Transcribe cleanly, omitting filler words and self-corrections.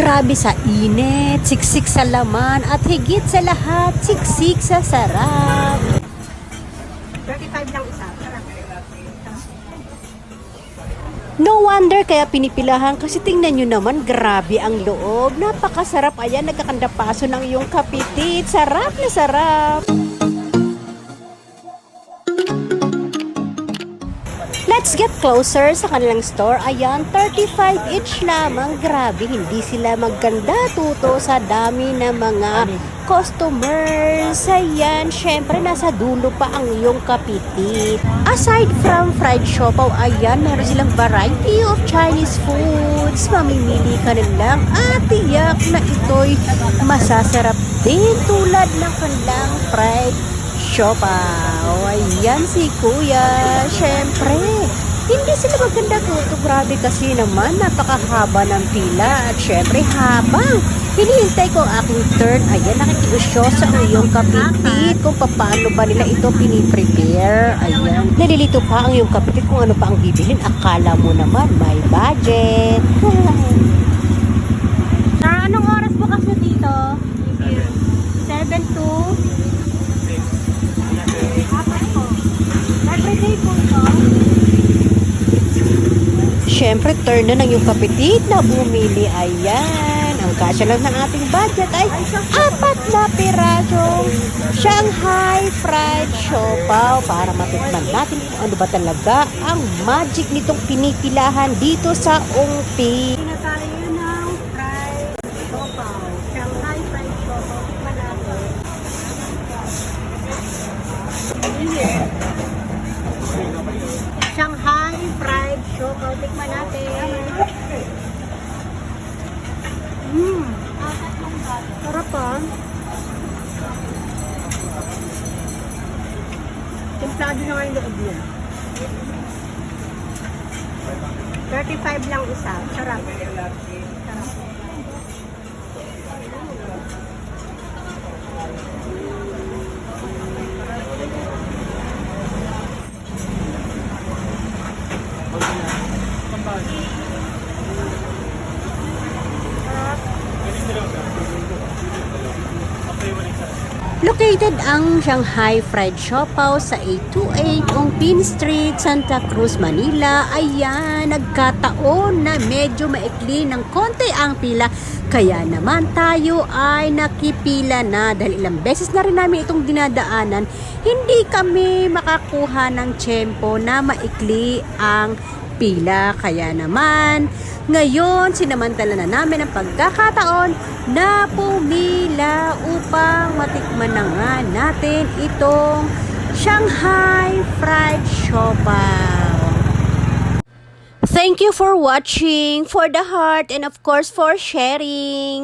Grabe sa init, siksik sa laman, at higit sa lahat, siksik sa sarap. 35 lang isa. No wonder kaya pinipilahan kasi tingnan nyo naman, grabe ang loob. Napakasarap, ayan, nagkakandapaso ng iyong kapitit. Sarap na sarap. Let's get closer sa kanilang store. Ayan, 35 each lamang. Grabe, hindi sila maganda tuto sa dami ng mga customers. Ayan, syempre nasa dulo pa ang iyong kapitit. Aside from fried siopaw, ayan, meron silang variety of Chinese foods. Mamimili ka na lang at tiyak na ito'y masasarap din tulad ng kanilang fried siopaw. Ayan si Kuya. Syempre, hindi sila maganda tuto. Grabe kasi naman, napakahaba ng pila. At syempre, habang hinihintay ko ang aking turn, ayan, nakikiusyosa ang iyong kapitit kung paano ba nila ito piniprepare. Ayan, nalilito pa ang iyong kapitit kung ano pa ang bibilin. Akala mo naman, may budget. Sir, anong oras bukas mo dito? 7 to? Everyday po ito? Siyempre, turn na ng iyong kapitit na bumili. Ayan, ang kasya lang ng ating budget ay 4 na pirasong Shanghai fried siopaw para matikman natin kung ano ba talaga ang magic nitong pinipilahan dito sa Ongpi. Pinatali yun ng fried siopaw. Shanghai fried siopaw. Tikman natin. Shanghai fried siopaw. Tikman natin. Sarap ah. Templado na nga yung loob niya. 35 lang isa. Sarap. Sarap. Located ang Shanghai Fried Siopaw sa 828 Ongpin Street, Santa Cruz, Manila. Ayan, nagkataon na medyo maikli ng konti ang pila. Kaya naman tayo ay nakipila na dahil ilang beses na rin namin itong dinadaanan. Hindi kami makakuha ng tiyempo na maikli ang pila. Kaya naman, ngayon sinamantala na namin ang pagkakataon na pumila upang matikman na nga natin itong Shanghai Fried Siopaw. Thank you for watching, for the heart, and of course for sharing.